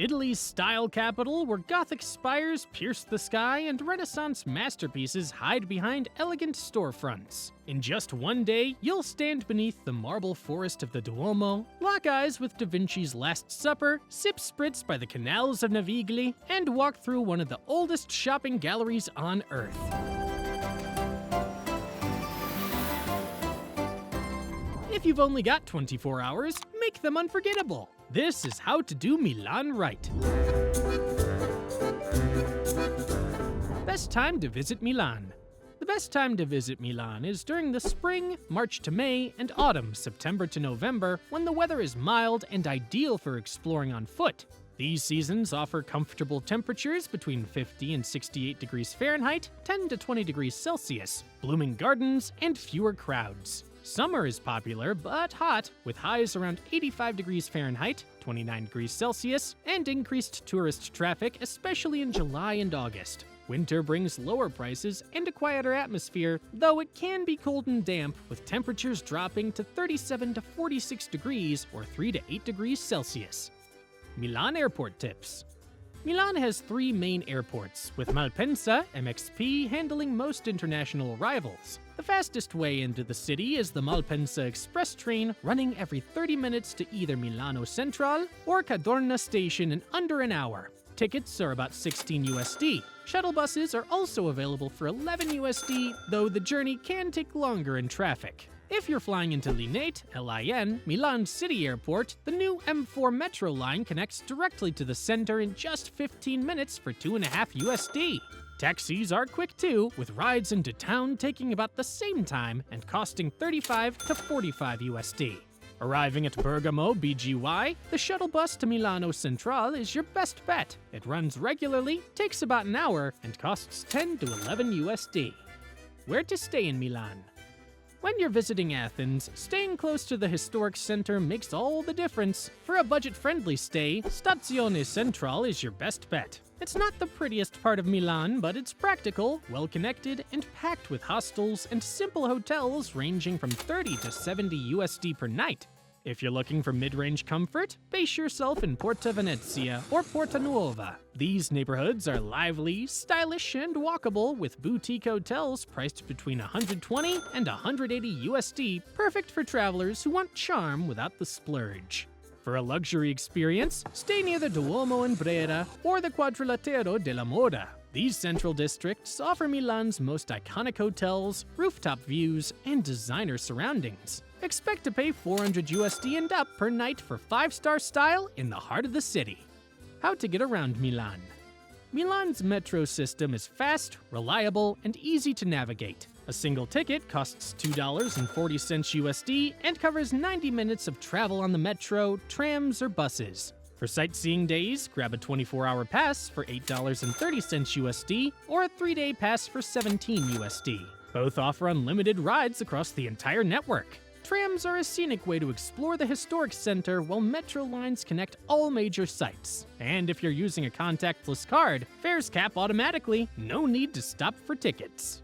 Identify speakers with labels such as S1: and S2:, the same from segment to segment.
S1: Italy's style capital, where Gothic spires pierce the sky and Renaissance masterpieces hide behind elegant storefronts. In just one day, you'll stand beneath the marble forest of the Duomo, lock eyes with Da Vinci's Last Supper, sip spritz by the canals of Navigli, and walk through one of the oldest shopping galleries on Earth. If you've only got 24 hours, make them unforgettable. This is how to do Milan right. Best time to visit Milan. The best time to visit Milan is during the spring, March to May, and autumn, September to November, when the weather is mild and ideal for exploring on foot. These seasons offer comfortable temperatures between 50 and 68 degrees Fahrenheit, 10 to 20 degrees Celsius, blooming gardens, and fewer crowds. Summer is popular but hot, with highs around 85 degrees Fahrenheit, 29 degrees Celsius, and increased tourist traffic, especially in July and August. Winter brings lower prices and a quieter atmosphere, though it can be cold and damp, with temperatures dropping to 37 to 46 degrees or 3 to 8 degrees Celsius. Milan Airport tips. Milan has three main airports, with Malpensa, MXP, handling most international arrivals. The fastest way into the city is the Malpensa Express train, running every 30 minutes to either Milano Central or Cadorna station in under an hour. Tickets are about 16 USD. Shuttle buses are also available for 11 USD, though the journey can take longer in traffic. If you're flying into Linate, LIN, Milan City Airport, the new M4 metro line connects directly to the center in just 15 minutes for 2.5 USD. Taxis are quick too, with rides into town taking about the same time and costing 35 to 45 USD. Arriving at Bergamo, BGY, the shuttle bus to Milano Central is your best bet. It runs regularly, takes about an hour, and costs 10 to 11 USD. Where to stay in Milan? When you're visiting Athens, staying close to the historic center makes all the difference. For a budget-friendly stay, Stazione Centrale is your best bet. It's not the prettiest part of Milan, but it's practical, well-connected, and packed with hostels and simple hotels ranging from 30 to 70 USD per night. If you're looking for mid-range comfort, base yourself in Porta Venezia or Porta Nuova. These neighborhoods are lively, stylish, and walkable, with boutique hotels priced between 120 and 180 USD, perfect for travelers who want charm without the splurge. For a luxury experience, stay near the Duomo in Brera or the Quadrilatero della Moda. These central districts offer Milan's most iconic hotels, rooftop views, and designer surroundings. Expect to pay 400 USD and up per night for 5-star style in the heart of the city. How to get around Milan. Milan's metro system is fast, reliable, and easy to navigate. A single ticket costs $2.40 USD and covers 90 minutes of travel on the metro, trams, or buses. For sightseeing days, grab a 24-hour pass for $8.30 USD or a 3-day pass for $17 USD. Both offer unlimited rides across the entire network. Trams are a scenic way to explore the historic center, while metro lines connect all major sites. And if you're using a contactless card, fares cap automatically, no need to stop for tickets.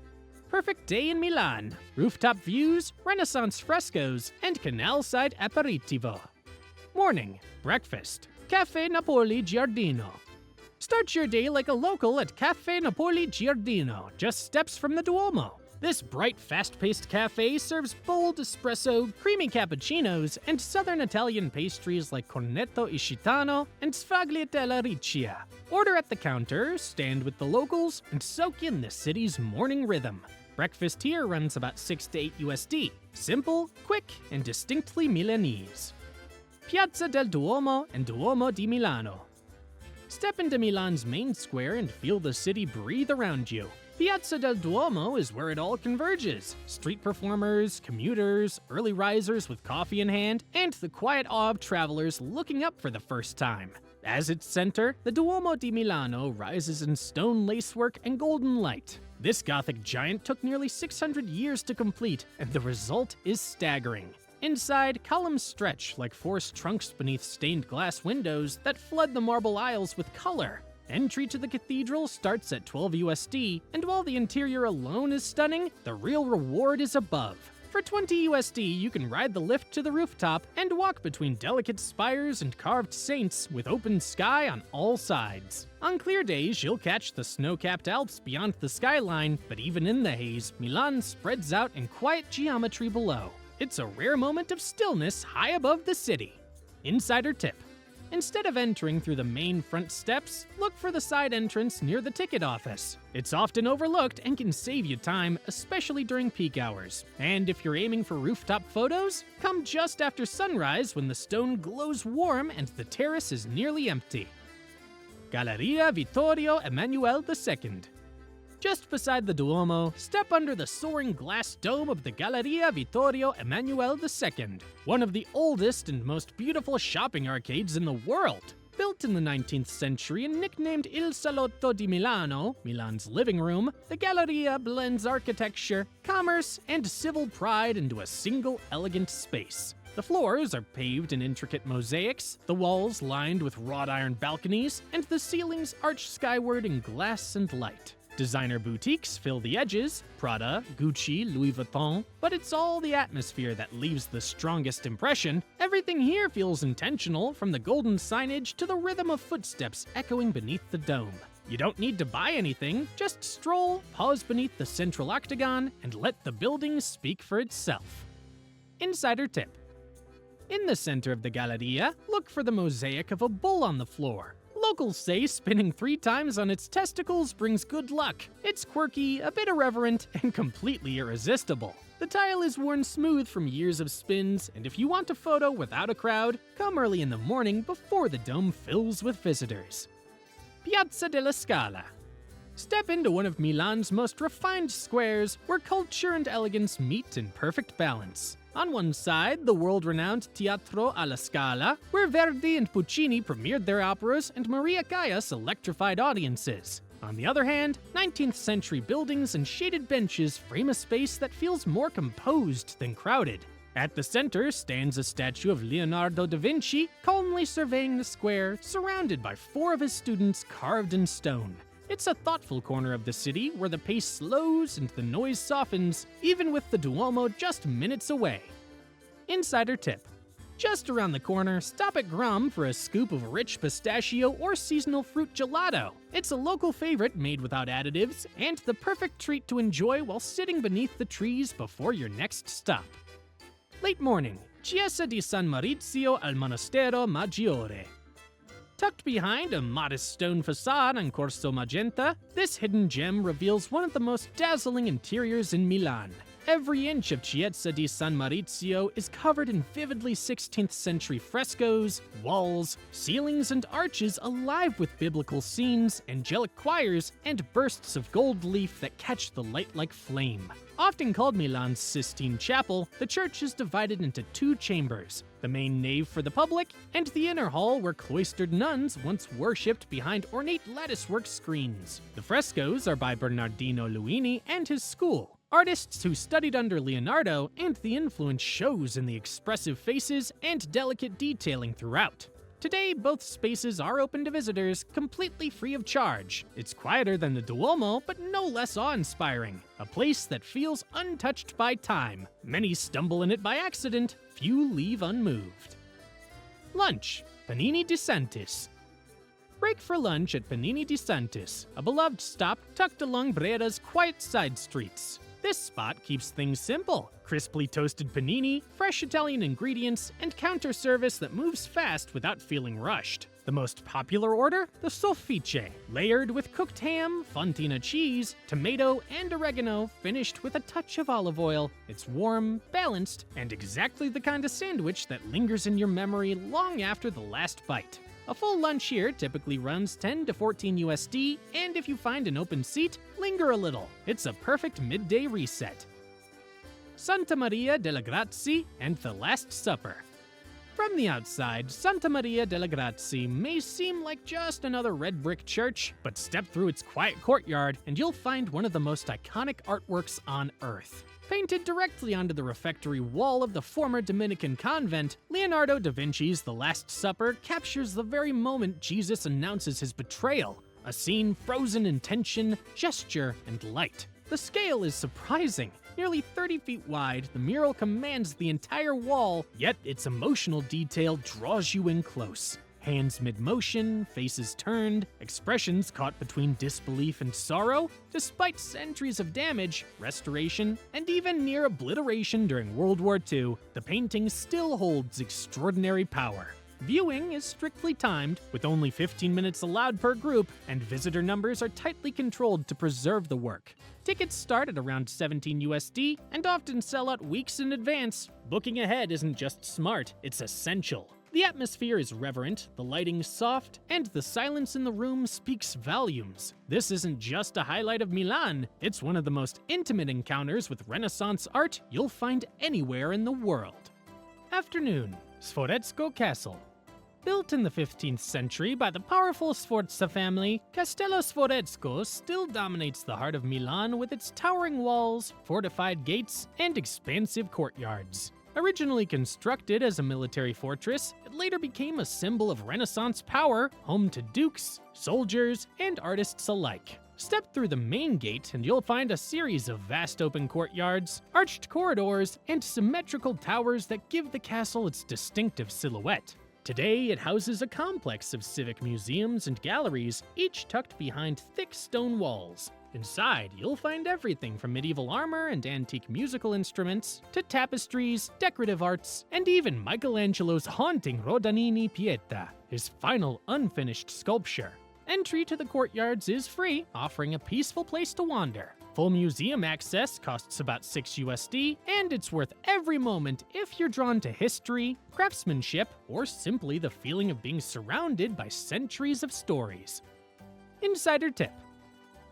S1: Perfect day in Milan. Rooftop views, Renaissance frescoes, and canal-side aperitivo. Morning. Breakfast. Caffè Napoli Giardino. Start your day like a local at Caffè Napoli Giardino, just steps from the Duomo. This bright, fast-paced cafe serves bold espresso, creamy cappuccinos, and southern Italian pastries like cornetto ishitano and sfogliatella riccia. Order at the counter, stand with the locals, and soak in the city's morning rhythm. Breakfast here runs about 6 to 8 USD. Simple, quick, and distinctly Milanese. Piazza del Duomo and Duomo di Milano. Step into Milan's main square and feel the city breathe around you. Piazza del Duomo is where it all converges. Street performers, commuters, early risers with coffee in hand, and the quiet awe of travelers looking up for the first time. As its center, the Duomo di Milano rises in stone lacework and golden light. This Gothic giant took nearly 600 years to complete, and the result is staggering. Inside, columns stretch like forest trunks beneath stained glass windows that flood the marble aisles with color. Entry to the cathedral starts at 12 USD, and while the interior alone is stunning, the real reward is above. For 20 USD, you can ride the lift to the rooftop and walk between delicate spires and carved saints with open sky on all sides. On clear days, you'll catch the snow-capped Alps beyond the skyline, but even in the haze, Milan spreads out in quiet geometry below. It's a rare moment of stillness high above the city. Insider tip: instead of entering through the main front steps, look for the side entrance near the ticket office. It's often overlooked and can save you time, especially during peak hours. And if you're aiming for rooftop photos, come just after sunrise when the stone glows warm and the terrace is nearly empty. Galleria Vittorio Emanuele II. Just beside the Duomo, step under the soaring glass dome of the Galleria Vittorio Emanuele II, one of the oldest and most beautiful shopping arcades in the world. Built in the 19th century and nicknamed Il Salotto di Milano, Milan's living room, the Galleria blends architecture, commerce, and civil pride into a single elegant space. The floors are paved in intricate mosaics, the walls lined with wrought iron balconies, and the ceilings arch skyward in glass and light. Designer boutiques fill the edges, Prada, Gucci, Louis Vuitton, but it's all the atmosphere that leaves the strongest impression. Everything here feels intentional, from the golden signage to the rhythm of footsteps echoing beneath the dome. You don't need to buy anything, just stroll, pause beneath the central octagon, and let the building speak for itself. Insider tip: in the center of the Galleria, look for the mosaic of a bull on the floor. Locals say spinning 3 times on its testicles brings good luck. It's quirky, a bit irreverent, and completely irresistible. The tile is worn smooth from years of spins, and if you want a photo without a crowd, come early in the morning before the dome fills with visitors. Piazza della Scala. Step into one of Milan's most refined squares, where culture and elegance meet in perfect balance. On one side, the world-renowned Teatro alla Scala, where Verdi and Puccini premiered their operas and Maria Callas electrified audiences. On the other hand, 19th century buildings and shaded benches frame a space that feels more composed than crowded. At the center stands a statue of Leonardo da Vinci, calmly surveying the square, surrounded by 4 of his students carved in stone. It's a thoughtful corner of the city where the pace slows and the noise softens, even with the Duomo just minutes away. Insider tip: just around the corner, stop at Grum for a scoop of rich pistachio or seasonal fruit gelato. It's a local favorite made without additives, and the perfect treat to enjoy while sitting beneath the trees before your next stop. Late morning, Chiesa di San Maurizio al Monastero Maggiore. Tucked behind a modest stone facade on Corso Magenta, this hidden gem reveals one of the most dazzling interiors in Milan. Every inch of Chiesa di San Maurizio is covered in vividly 16th century frescoes, walls, ceilings, and arches alive with biblical scenes, angelic choirs, and bursts of gold leaf that catch the light like flame. Often called Milan's Sistine Chapel, the church is divided into 2 chambers: the main nave for the public, and the inner hall where cloistered nuns once worshipped behind ornate latticework screens. The frescoes are by Bernardino Luini and his school, artists who studied under Leonardo, and the influence shows in the expressive faces and delicate detailing throughout. Today, both spaces are open to visitors, completely free of charge. It's quieter than the Duomo, but no less awe-inspiring. A place that feels untouched by time. Many stumble in it by accident, few leave unmoved. Lunch, Panini di Santis. Break for lunch at Panini di Santis, a beloved stop tucked along Brera's quiet side streets. This spot keeps things simple: crisply toasted panini, fresh Italian ingredients, and counter service that moves fast without feeling rushed. The most popular order? The soffice, layered with cooked ham, fontina cheese, tomato, and oregano, finished with a touch of olive oil. It's warm, balanced, and exactly the kind of sandwich that lingers in your memory long after the last bite. A full lunch here typically runs 10 to 14 USD, and if you find an open seat, linger a little. It's a perfect midday reset. Santa Maria delle Grazie and the Last Supper. From the outside, Santa Maria delle Grazie may seem like just another red brick church, but step through its quiet courtyard and you'll find one of the most iconic artworks on Earth. Painted directly onto the refectory wall of the former Dominican convent, Leonardo da Vinci's The Last Supper captures the very moment Jesus announces his betrayal, a scene frozen in tension, gesture, and light. The scale is surprising. Nearly 30 feet wide, the mural commands the entire wall, yet its emotional detail draws you in close. Hands mid-motion, faces turned, expressions caught between disbelief and sorrow. Despite centuries of damage, restoration, and even near obliteration during World War II, the painting still holds extraordinary power. Viewing is strictly timed, with only 15 minutes allowed per group, and visitor numbers are tightly controlled to preserve the work. Tickets start at around $17 USD and often sell out weeks in advance. Booking ahead isn't just smart, it's essential. The atmosphere is reverent, the lighting soft, and the silence in the room speaks volumes. This isn't just a highlight of Milan, it's one of the most intimate encounters with Renaissance art you'll find anywhere in the world. Afternoon, Sforzesco Castle. Built in the 15th century by the powerful Sforza family, Castello Sforzesco still dominates the heart of Milan with its towering walls, fortified gates, and expansive courtyards. Originally constructed as a military fortress, it later became a symbol of Renaissance power, home to dukes, soldiers, and artists alike. Step through the main gate and you'll find a series of vast open courtyards, arched corridors, and symmetrical towers that give the castle its distinctive silhouette. Today, it houses a complex of civic museums and galleries, each tucked behind thick stone walls. Inside, you'll find everything from medieval armor and antique musical instruments, to tapestries, decorative arts, and even Michelangelo's haunting Rodanini Pieta, his final unfinished sculpture. Entry to the courtyards is free, offering a peaceful place to wander. Full museum access costs about $6 USD, and it's worth every moment if you're drawn to history, craftsmanship, or simply the feeling of being surrounded by centuries of stories. Insider tip.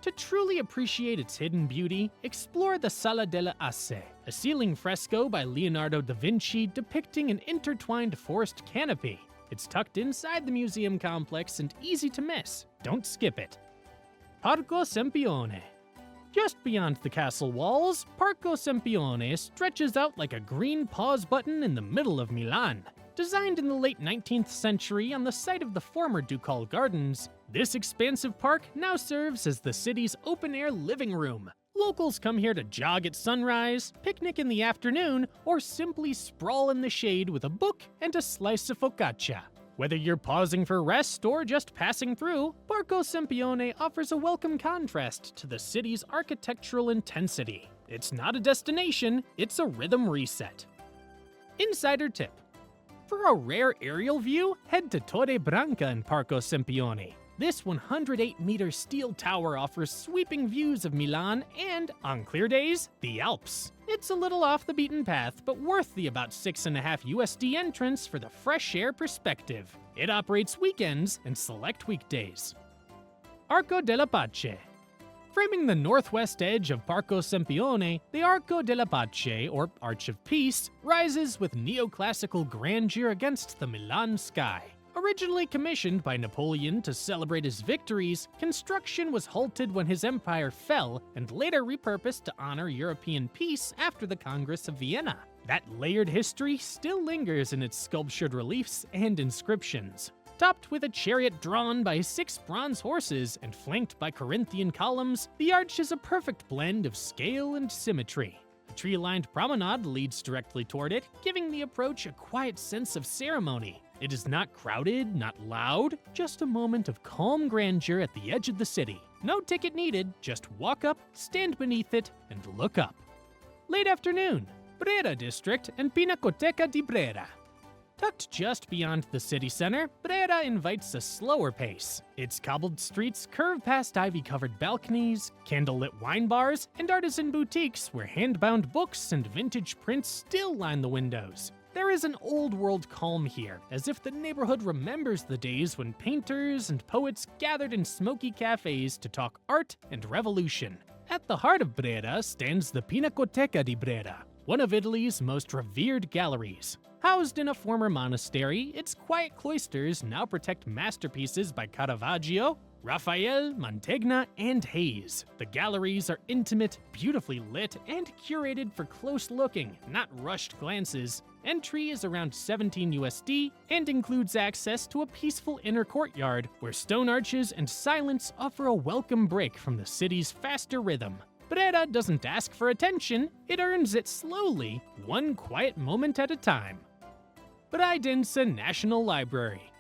S1: To truly appreciate its hidden beauty, explore the Sala delle Asse, a ceiling fresco by Leonardo da Vinci depicting an intertwined forest canopy. It's tucked inside the museum complex and easy to miss. Don't skip it. Parco Sempione. Just beyond the castle walls, Parco Sempione stretches out like a green pause button in the middle of Milan. Designed in the late 19th century on the site of the former ducal gardens, this expansive park now serves as the city's open-air living room. Locals come here to jog at sunrise, picnic in the afternoon, or simply sprawl in the shade with a book and a slice of focaccia. Whether you're pausing for rest or just passing through, Parco Sempione offers a welcome contrast to the city's architectural intensity. It's not a destination, it's a rhythm reset. Insider tip. For a rare aerial view, head to Torre Branca in Parco Sempione. This 108-meter steel tower offers sweeping views of Milan and, on clear days, the Alps. It's a little off the beaten path, but worth the about $6.50 USD entrance for the fresh air perspective. It operates weekends and select weekdays. Arco della Pace. Framing the northwest edge of Parco Sempione, the Arco della Pace, or Arch of Peace, rises with neoclassical grandeur against the Milan sky. Originally commissioned by Napoleon to celebrate his victories, construction was halted when his empire fell and later repurposed to honor European peace after the Congress of Vienna. That layered history still lingers in its sculptured reliefs and inscriptions. Topped with a chariot drawn by 6 bronze horses and flanked by Corinthian columns, the arch is a perfect blend of scale and symmetry. A tree-lined promenade leads directly toward it, giving the approach a quiet sense of ceremony. It is not crowded, not loud, just a moment of calm grandeur at the edge of the city. No ticket needed, just walk up, stand beneath it, and look up. Late afternoon, Brera district and Pinacoteca di Brera. Tucked just beyond the city center, Brera invites a slower pace. Its cobbled streets curve past ivy-covered balconies, candlelit wine bars, and artisan boutiques where hand-bound books and vintage prints still line the windows. There is an old-world calm here, as if the neighborhood remembers the days when painters and poets gathered in smoky cafes to talk art and revolution. At the heart of Brera stands the Pinacoteca di Brera, one of Italy's most revered galleries. Housed in a former monastery, its quiet cloisters now protect masterpieces by Caravaggio, Raphael, Mantegna, and Hayes. The galleries are intimate, beautifully lit, and curated for close looking, not rushed glances. Entry is around $17 USD and includes access to a peaceful inner courtyard where stone arches and silence offer a welcome break from the city's faster rhythm. Brera doesn't ask for attention, it earns it slowly, one quiet moment at a time. Braidense National Library.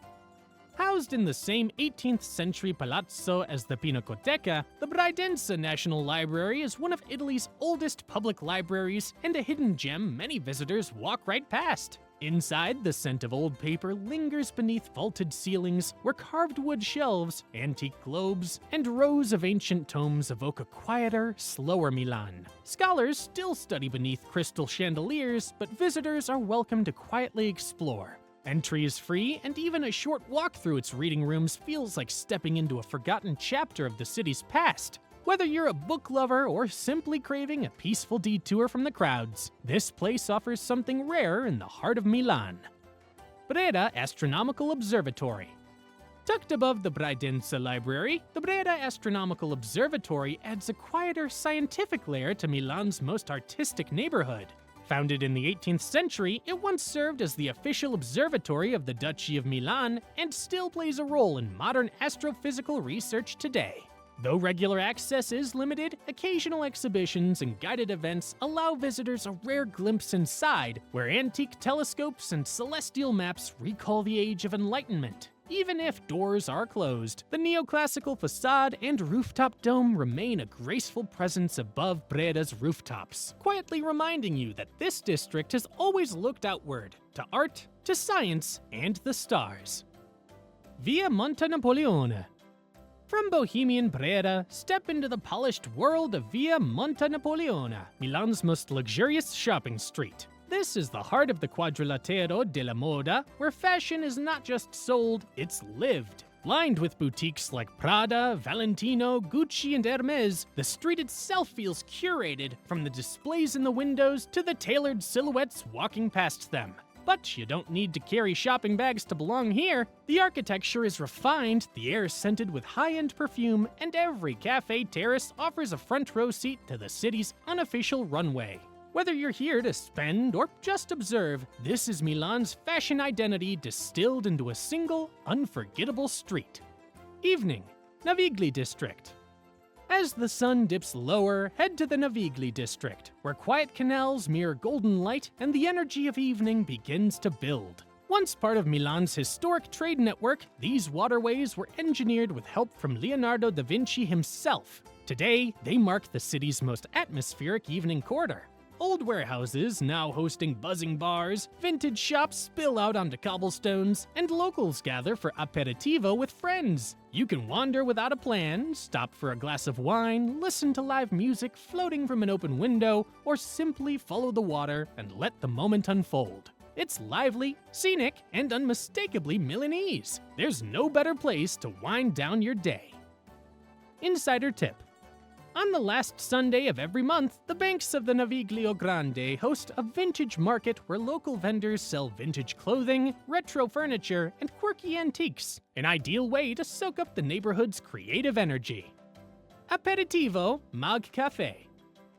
S1: Housed in the same 18th century palazzo as the Pinacoteca, the Braidense National Library is one of Italy's oldest public libraries and a hidden gem many visitors walk right past. Inside, the scent of old paper lingers beneath vaulted ceilings where carved wood shelves, antique globes, and rows of ancient tomes evoke a quieter, slower Milan. Scholars still study beneath crystal chandeliers, but visitors are welcome to quietly explore. Entry is free, and even a short walk through its reading rooms feels like stepping into a forgotten chapter of the city's past. Whether you're a book lover or simply craving a peaceful detour from the crowds, this place offers something rare in the heart of Milan. Brera Astronomical Observatory. Tucked above the Braidense Library, the Brera Astronomical Observatory adds a quieter scientific layer to Milan's most artistic neighborhood. Founded in the 18th century, it once served as the official observatory of the Duchy of Milan and still plays a role in modern astrophysical research today. Though regular access is limited, occasional exhibitions and guided events allow visitors a rare glimpse inside, where antique telescopes and celestial maps recall the Age of Enlightenment. Even if doors are closed, the neoclassical facade and rooftop dome remain a graceful presence above Brera's rooftops, quietly reminding you that this district has always looked outward, to art, to science, and the stars. Via Monte Napoleone. From bohemian Brera, step into the polished world of Via Monte Napoleone, Milan's most luxurious shopping street. This is the heart of the Quadrilatero della Moda, where fashion is not just sold, it's lived. Lined with boutiques like Prada, Valentino, Gucci, and Hermes, the street itself feels curated, from the displays in the windows to the tailored silhouettes walking past them. But you don't need to carry shopping bags to belong here. The architecture is refined, the air scented with high-end perfume, and every cafe terrace offers a front row seat to the city's unofficial runway. Whether you're here to spend or just observe, this is Milan's fashion identity distilled into a single, unforgettable street. Evening, Navigli District. As the sun dips lower, head to the Navigli district, where quiet canals mirror golden light and the energy of evening begins to build. Once part of Milan's historic trade network, these waterways were engineered with help from Leonardo da Vinci himself. Today, they mark the city's most atmospheric evening quarter. Old warehouses, now hosting buzzing bars, vintage shops spill out onto cobblestones, and locals gather for aperitivo with friends. You can wander without a plan, stop for a glass of wine, listen to live music floating from an open window, or simply follow the water and let the moment unfold. It's lively, scenic, and unmistakably Milanese. There's no better place to wind down your day. Insider tip. On the last Sunday of every month, the banks of the Naviglio Grande host a vintage market where local vendors sell vintage clothing, retro furniture, and quirky antiques, an ideal way to soak up the neighborhood's creative energy. Aperitivo, Mag Caffè.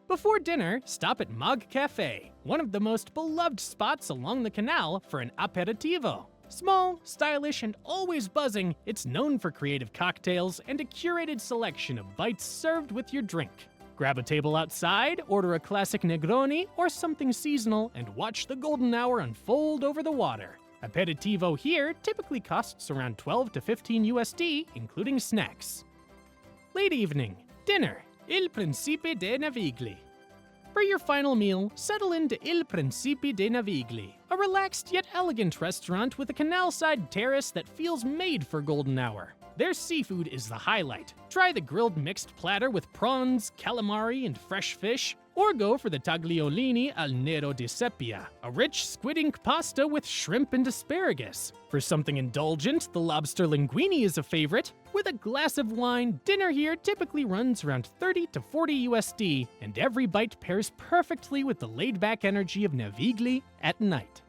S1: Before dinner, stop at Mag Caffè, one of the most beloved spots along the canal for an aperitivo. Small, stylish, and always buzzing, it's known for creative cocktails and a curated selection of bites served with your drink. Grab a table outside, order a classic Negroni or something seasonal, and watch the golden hour unfold over the water. Aperitivo here typically costs around 12 to 15 USD, including snacks. Late evening, dinner, Il Principe de Navigli. For your final meal, settle into Il Principe de Navigli, a relaxed yet elegant restaurant with a canal-side terrace that feels made for golden hour. Their seafood is the highlight. Try the grilled mixed platter with prawns, calamari, and fresh fish, or go for the tagliolini al nero di seppia, a rich squid ink pasta with shrimp and asparagus. For something indulgent, the lobster linguine is a favorite. With a glass of wine, dinner here typically runs around 30 to 40 USD, and every bite pairs perfectly with the laid-back energy of Navigli at night.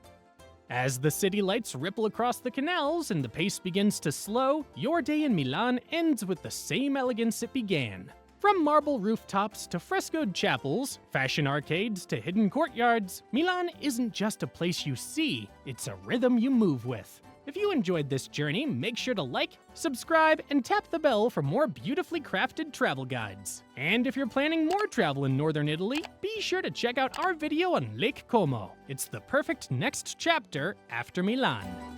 S1: As the city lights ripple across the canals and the pace begins to slow, your day in Milan ends with the same elegance it began. From marble rooftops to frescoed chapels, fashion arcades to hidden courtyards, Milan isn't just a place you see, it's a rhythm you move with. If you enjoyed this journey, make sure to like, subscribe, and tap the bell for more beautifully crafted travel guides. And if you're planning more travel in northern Italy, be sure to check out our video on Lake Como. It's the perfect next chapter after Milan.